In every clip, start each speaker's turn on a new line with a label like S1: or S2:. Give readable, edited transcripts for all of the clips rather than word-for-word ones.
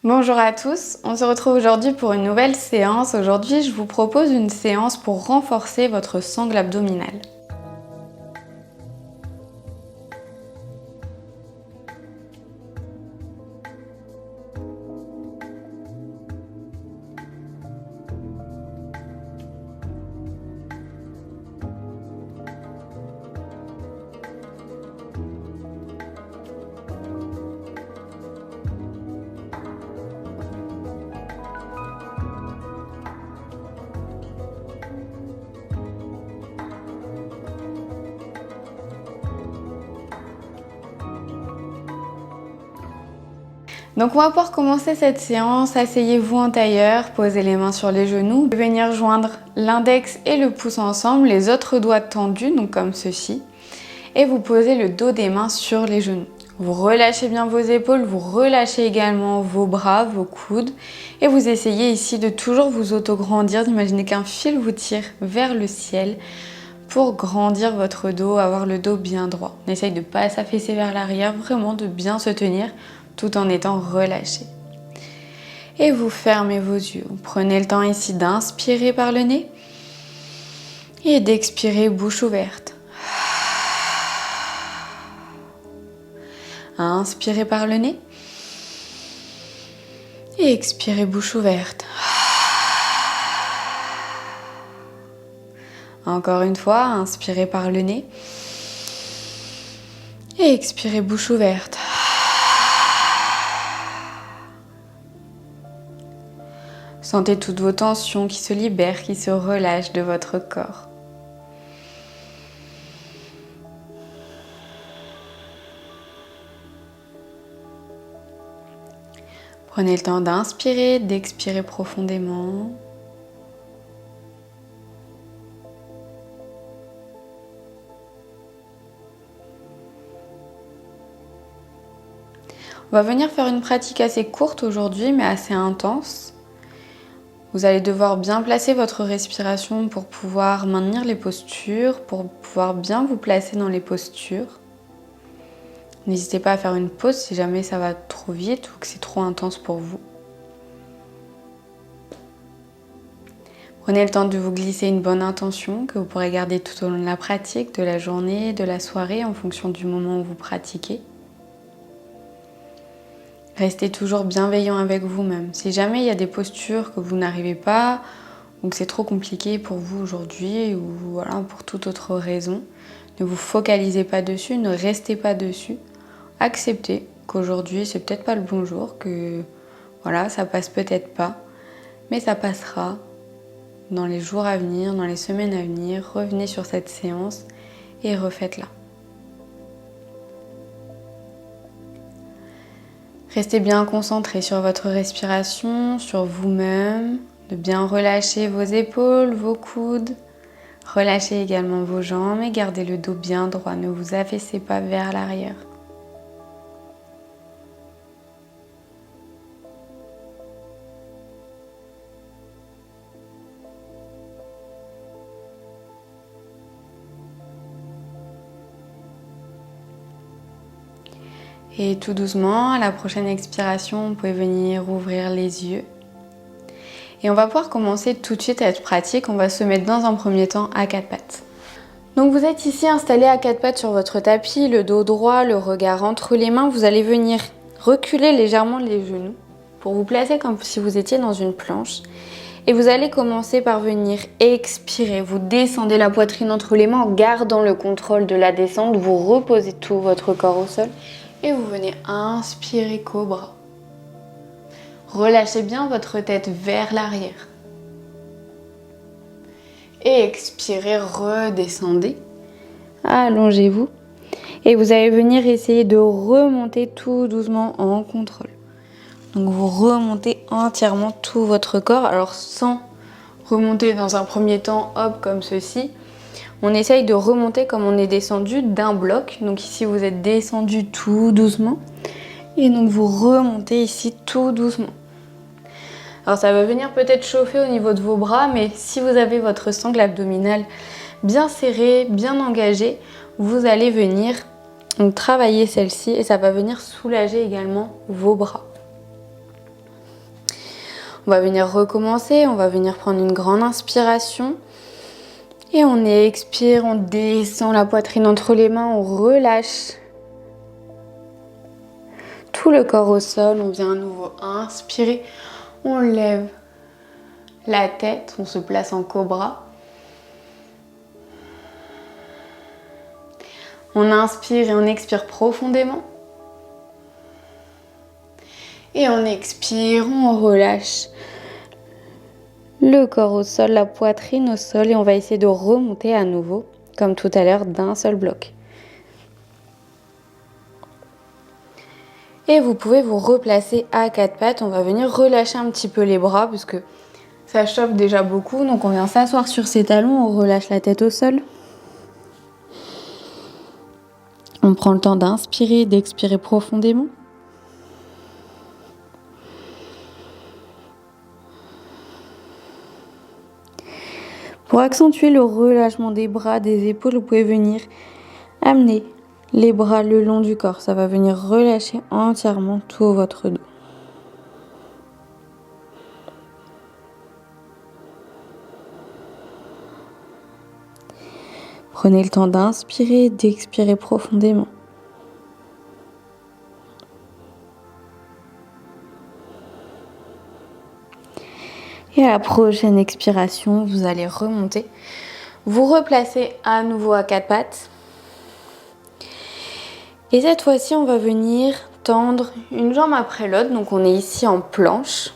S1: Bonjour à tous, on se retrouve aujourd'hui pour une nouvelle séance. Aujourd'hui, je vous propose une séance pour renforcer votre sangle abdominale. Donc on va pouvoir commencer cette séance. Asseyez-vous en tailleur, posez les mains sur les genoux. Vous pouvez venir joindre l'index et le pouce ensemble, les autres doigts tendus, donc comme ceci. Et vous posez le dos des mains sur les genoux. Vous relâchez bien vos épaules, vous relâchez également vos bras, vos coudes. Et vous essayez ici de toujours vous auto-grandir, d'imaginer qu'un fil vous tire vers le ciel pour grandir votre dos, avoir le dos bien droit. On essaye de ne pas s'affaisser vers l'arrière, vraiment de bien se tenir tout en étant relâché. Et vous fermez vos yeux. Vous prenez le temps ici d'inspirer par le nez et d'expirer bouche ouverte. Inspirez par le nez et expirez bouche ouverte. Encore une fois, inspirez par le nez et expirez bouche ouverte. Sentez toutes vos tensions qui se libèrent, qui se relâchent de votre corps. Prenez le temps d'inspirer, d'expirer profondément. On va venir faire une pratique assez courte aujourd'hui, mais assez intense. Vous allez devoir bien placer votre respiration pour pouvoir maintenir les postures, pour pouvoir bien vous placer dans les postures. N'hésitez pas à faire une pause si jamais ça va trop vite ou que c'est trop intense pour vous. Prenez le temps de vous glisser une bonne intention que vous pourrez garder tout au long de la pratique, de la journée, de la soirée, en fonction du moment où vous pratiquez. Restez toujours bienveillant avec vous-même. Si jamais il y a des postures que vous n'arrivez pas ou que c'est trop compliqué pour vous aujourd'hui ou voilà, pour toute autre raison, ne vous focalisez pas dessus, ne restez pas dessus. Acceptez qu'aujourd'hui c'est peut-être pas le bon jour, que voilà, ça passe peut-être pas, mais ça passera dans les jours à venir, dans les semaines à venir. Revenez sur cette séance et refaites-la. Restez bien concentré sur votre respiration, sur vous-même, de bien relâcher vos épaules, vos coudes. Relâchez également vos jambes et gardez le dos bien droit, ne vous affaissez pas vers l'arrière. Et tout doucement, à la prochaine expiration, vous pouvez venir ouvrir les yeux. Et on va pouvoir commencer tout de suite à être pratique. On va se mettre dans un premier temps à quatre pattes. Donc vous êtes ici installé à quatre pattes sur votre tapis, le dos droit, le regard entre les mains. Vous allez venir reculer légèrement les genoux pour vous placer comme si vous étiez dans une planche. Et vous allez commencer par venir expirer. Vous descendez la poitrine entre les mains en gardant le contrôle de la descente. Vous reposez tout votre corps au sol. Et vous venez inspirer cobra. Relâchez bien votre tête vers l'arrière. Et expirez, redescendez. Allongez-vous. Et vous allez venir essayer de remonter tout doucement en contrôle. Donc vous remontez entièrement tout votre corps. Alors sans remonter dans un premier temps, hop, comme ceci. On essaye de remonter comme on est descendu d'un bloc. Donc ici, vous êtes descendu tout doucement. Et donc, vous remontez ici tout doucement. Alors, ça va venir peut-être chauffer au niveau de vos bras, mais si vous avez votre sangle abdominale bien serrée, bien engagée, vous allez venir donc, travailler celle-ci et ça va venir soulager également vos bras. On va venir recommencer, on va venir prendre une grande inspiration. Et on expire, on descend la poitrine entre les mains, on relâche tout le corps au sol. On vient à nouveau inspirer, on lève la tête, on se place en cobra. On inspire et on expire profondément. Et on expire, on relâche le corps au sol, la poitrine au sol. Et on va essayer de remonter à nouveau, comme tout à l'heure, d'un seul bloc. Et vous pouvez vous replacer à quatre pattes. On va venir relâcher un petit peu les bras parce que ça chauffe déjà beaucoup. Donc on vient s'asseoir sur ses talons, on relâche la tête au sol. On prend le temps d'inspirer, d'expirer profondément. Pour accentuer le relâchement des bras, des épaules, vous pouvez venir amener les bras le long du corps. Ça va venir relâcher entièrement tout votre dos. Prenez le temps d'inspirer, d'expirer profondément. Et à la prochaine expiration, vous allez remonter. Vous replacez à nouveau à quatre pattes. Et cette fois-ci, on va venir tendre une jambe après l'autre. Donc on est ici en planche.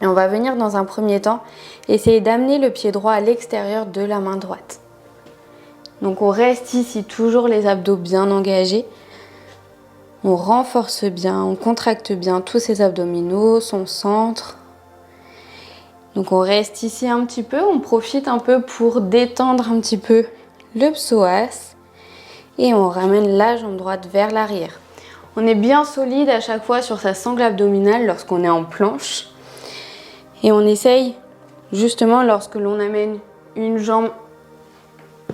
S1: Et on va venir dans un premier temps essayer d'amener le pied droit à l'extérieur de la main droite. Donc on reste ici, toujours les abdos bien engagés. On renforce bien, on contracte bien tous ces abdominaux, son centre. Donc on reste ici un petit peu, on profite un peu pour détendre un petit peu le psoas. Et on ramène la jambe droite vers l'arrière. On est bien solide à chaque fois sur sa sangle abdominale lorsqu'on est en planche. Et on essaye, justement, lorsque l'on amène une jambe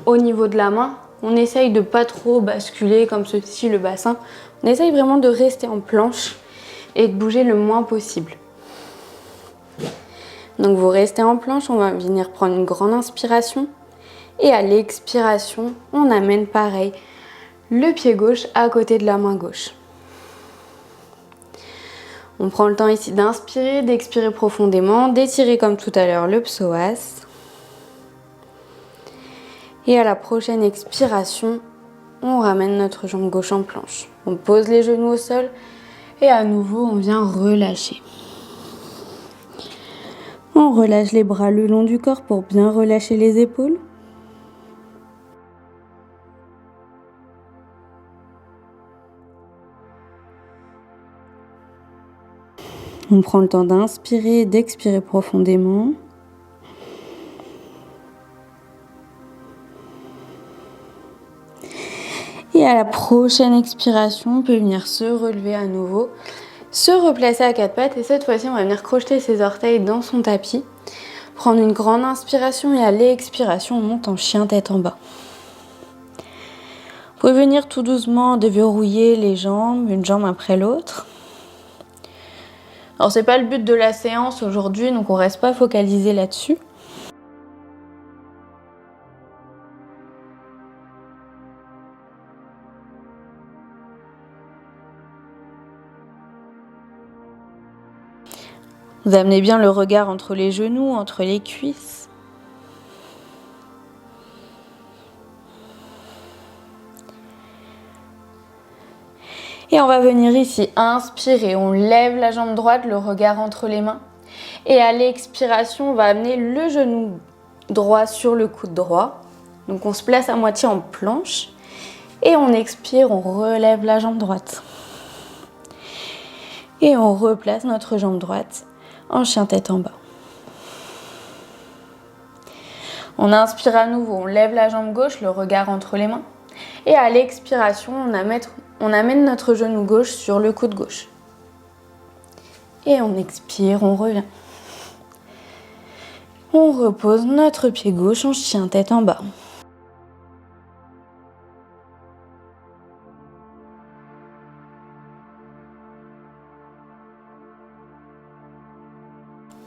S1: au niveau de la main, on essaye de pas trop basculer comme ceci le bassin. On essaye vraiment de rester en planche et de bouger le moins possible. Donc vous restez en planche, on va venir prendre une grande inspiration. Et à l'expiration, on amène pareil le pied gauche à côté de la main gauche. On prend le temps ici d'inspirer, d'expirer profondément, d'étirer comme tout à l'heure le psoas. Et à la prochaine expiration, on ramène notre jambe gauche en planche. On pose les genoux au sol et à nouveau on vient relâcher. On relâche les bras le long du corps pour bien relâcher les épaules. On prend le temps d'inspirer et d'expirer profondément. Et à la prochaine expiration, on peut venir se relever à nouveau, se replacer à quatre pattes et cette fois-ci, on va venir crocheter ses orteils dans son tapis. Prendre une grande inspiration et à l'expiration, on monte en chien tête en bas. Vous pouvez venir tout doucement déverrouiller les jambes, une jambe après l'autre. Alors c'est pas le but de la séance aujourd'hui, donc on reste pas focalisé là-dessus. Vous amenez bien le regard entre les genoux, entre les cuisses. Et on va venir ici inspirer, on lève la jambe droite, le regard entre les mains. Et à l'expiration, on va amener le genou droit sur le coude droit. Donc on se place à moitié en planche. Et on expire, on relève la jambe droite. Et on replace notre jambe droite en chien tête en bas. On inspire à nouveau, on lève la jambe gauche, le regard entre les mains. Et à l'expiration, on amène notre genou gauche sur le coude gauche. Et on expire, on revient. On repose notre pied gauche en chien tête en bas.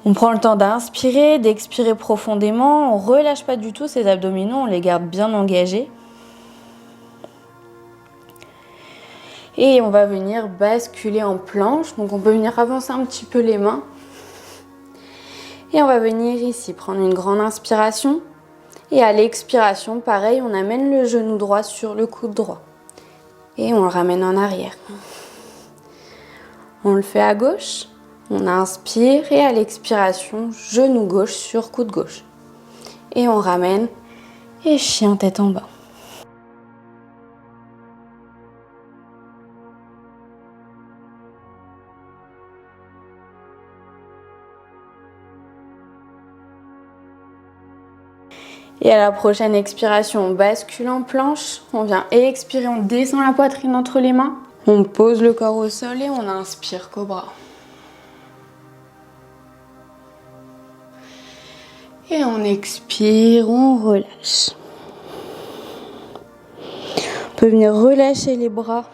S2: On prend le temps d'inspirer, d'expirer profondément. On ne relâche pas du tout ces abdominaux, on les garde bien engagés. Et on va venir basculer en planche. Donc on peut venir avancer un petit peu les mains. Et on va venir ici prendre une grande inspiration. Et à l'expiration, pareil, on amène le genou droit sur le coude droit. Et on le ramène en arrière. On le fait à gauche. On inspire et à l'expiration, genou gauche sur coude gauche. Et on ramène et chien tête en bas. Et à la prochaine expiration, on bascule en planche. On vient expirer, on descend la poitrine entre les mains. On pose le corps au sol et on inspire cobra. Et on expire, on relâche. On peut venir relâcher les bras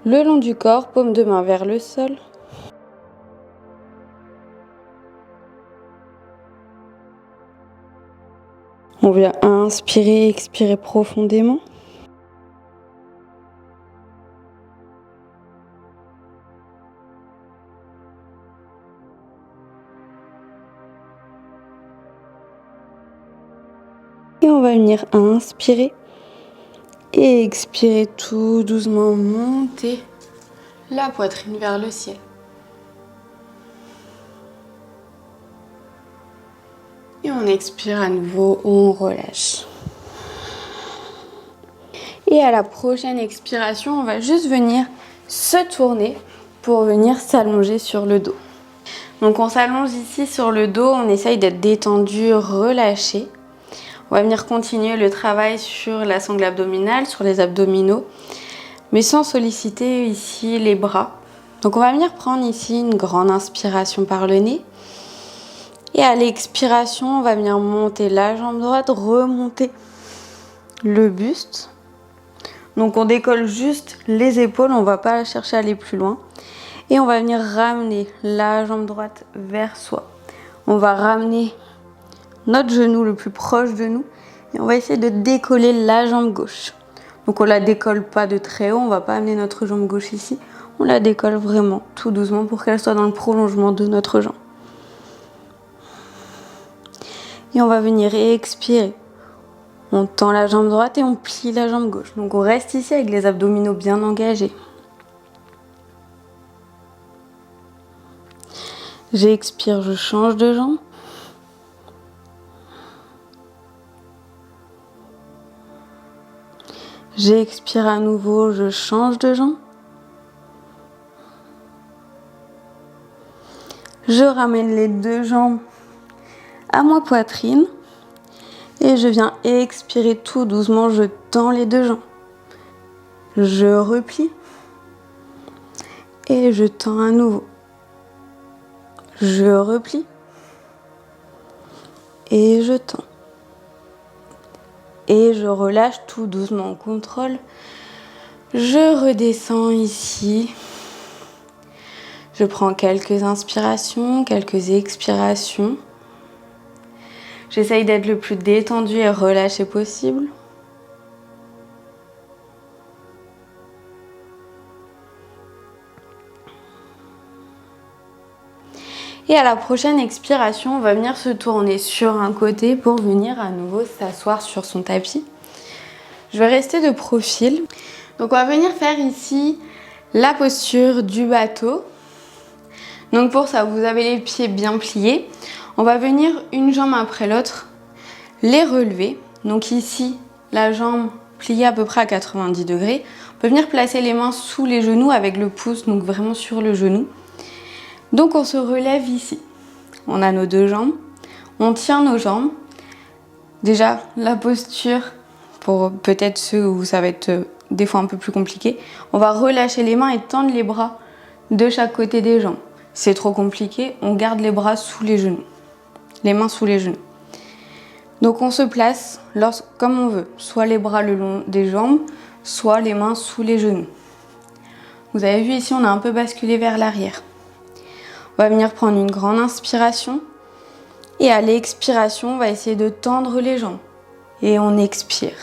S2: le long du corps, paume de main vers le sol. On vient inspirer, expirer profondément. Et on va venir inspirer et expirer tout doucement, monter la poitrine vers le ciel. Et on expire à nouveau, on relâche. Et à la prochaine expiration, on va juste venir se tourner pour venir s'allonger sur le dos. Donc on s'allonge ici sur le dos, on essaye d'être détendu, relâché. On va venir continuer le travail sur la sangle abdominale, sur les abdominaux, mais sans solliciter ici les bras. Donc on va venir prendre ici une grande inspiration par le nez. Et à l'expiration, on va venir monter la jambe droite, remonter le buste. Donc on décolle juste les épaules, on ne va pas chercher à aller plus loin. Et on va venir ramener la jambe droite vers soi. On va ramener notre genou le plus proche de nous et on va essayer de décoller la jambe gauche. Donc on la décolle pas de très haut, on va pas amener notre jambe gauche ici. On la décolle vraiment tout doucement pour qu'elle soit dans le prolongement de notre jambe. Et on va venir expirer. On tend la jambe droite et on plie la jambe gauche. Donc on reste ici avec les abdominaux bien engagés. J'expire, je change de jambe. J'expire à nouveau, je change de jambe. Je ramène les deux jambes à ma poitrine. Et je viens expirer tout doucement, je tends les deux jambes. Je replie. Et je tends à nouveau. Je replie. Et je tends. Et je relâche tout doucement, on contrôle. Je redescends ici. Je prends quelques inspirations, quelques expirations. J'essaye d'être le plus détendu et relâché possible. Et à la prochaine expiration, on va venir se tourner sur un côté pour venir à nouveau s'asseoir sur son tapis. Je vais rester de profil. Donc on va venir faire ici la posture du bateau. Donc pour ça, vous avez les pieds bien pliés. On va venir une jambe après l'autre, les relever. Donc ici, la jambe pliée à peu près à 90 degrés. On peut venir placer les mains sous les genoux avec le pouce, donc vraiment sur le genou. Donc on se relève ici. On a nos deux jambes. On tient nos jambes. Déjà, la posture, pour peut-être ceux où ça va être des fois un peu plus compliqué, on va relâcher les mains et tendre les bras de chaque côté des jambes. C'est trop compliqué, on garde les bras sous les genoux. Les mains sous les genoux. Donc on se place comme on veut, soit les bras le long des jambes, soit les mains sous les genoux. Vous avez vu ici, on a un peu basculé vers l'arrière. On On va venir prendre une grande inspiration. Et à l'expiration, on va essayer de tendre les jambes. Et on expire.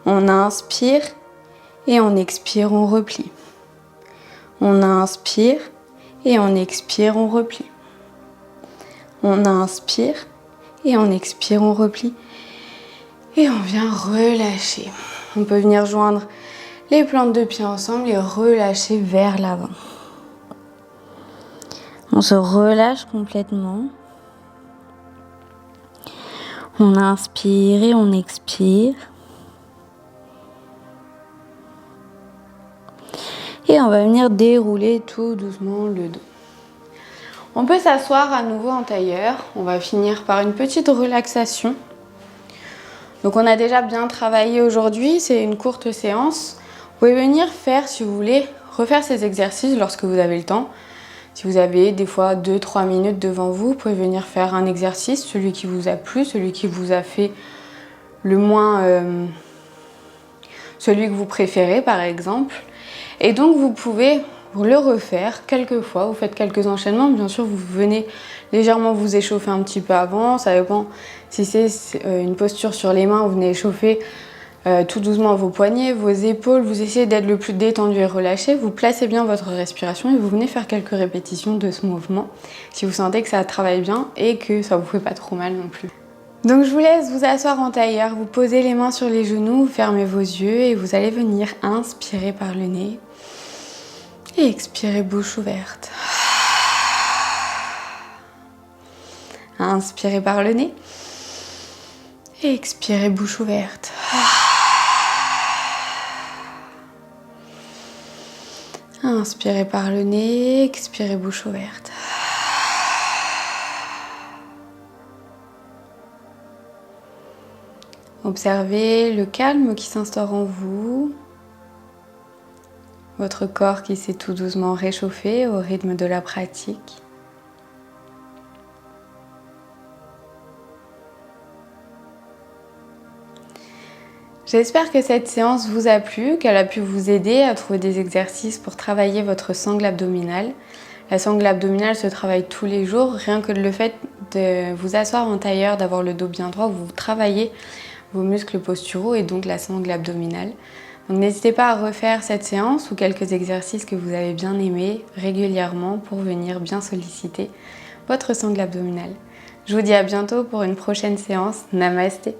S2: On inspire et on expire, on replie. On inspire et on expire, on replie. On inspire et on expire, on replie. Et on vient relâcher. On peut venir joindre les plantes de pied ensemble et relâcher vers l'avant. On se relâche complètement. On inspire et on expire. Et on va venir dérouler tout doucement le dos. On peut s'asseoir à nouveau en tailleur. On va finir par une petite relaxation. Donc on a déjà bien travaillé aujourd'hui, c'est une courte séance. Vous pouvez venir faire, si vous voulez, refaire ces exercices lorsque vous avez le temps. Si vous avez des fois 2-3 minutes devant vous, vous pouvez venir faire un exercice, celui qui vous a plu, celui qui vous a fait le moins... celui que vous préférez par exemple. Et donc vous pouvez le refaire quelques fois, vous faites quelques enchaînements. Bien sûr, vous venez légèrement vous échauffer un petit peu avant, ça dépend si c'est une posture sur les mains, vous venez échauffer tout doucement vos poignets, vos épaules, vous essayez d'être le plus détendu et relâché, vous placez bien votre respiration et vous venez faire quelques répétitions de ce mouvement si vous sentez que ça travaille bien et que ça vous fait pas trop mal non plus. Donc je vous laisse vous asseoir en tailleur, vous posez les mains sur les genoux, vous fermez vos yeux et vous allez venir inspirer par le nez et expirer bouche ouverte. Inspirez par le nez et expirez bouche ouverte. Inspirez par le nez, expirez bouche ouverte. Observez le calme qui s'instaure en vous, votre corps qui s'est tout doucement réchauffé au rythme de la pratique. J'espère que cette séance vous a plu, qu'elle a pu vous aider à trouver des exercices pour travailler votre sangle abdominale. La sangle abdominale se travaille tous les jours, rien que le fait de vous asseoir en tailleur, d'avoir le dos bien droit, vous travaillez vos muscles posturaux et donc la sangle abdominale. Donc n'hésitez pas à refaire cette séance ou quelques exercices que vous avez bien aimés régulièrement pour venir bien solliciter votre sangle abdominale. Je vous dis à bientôt pour une prochaine séance. Namasté.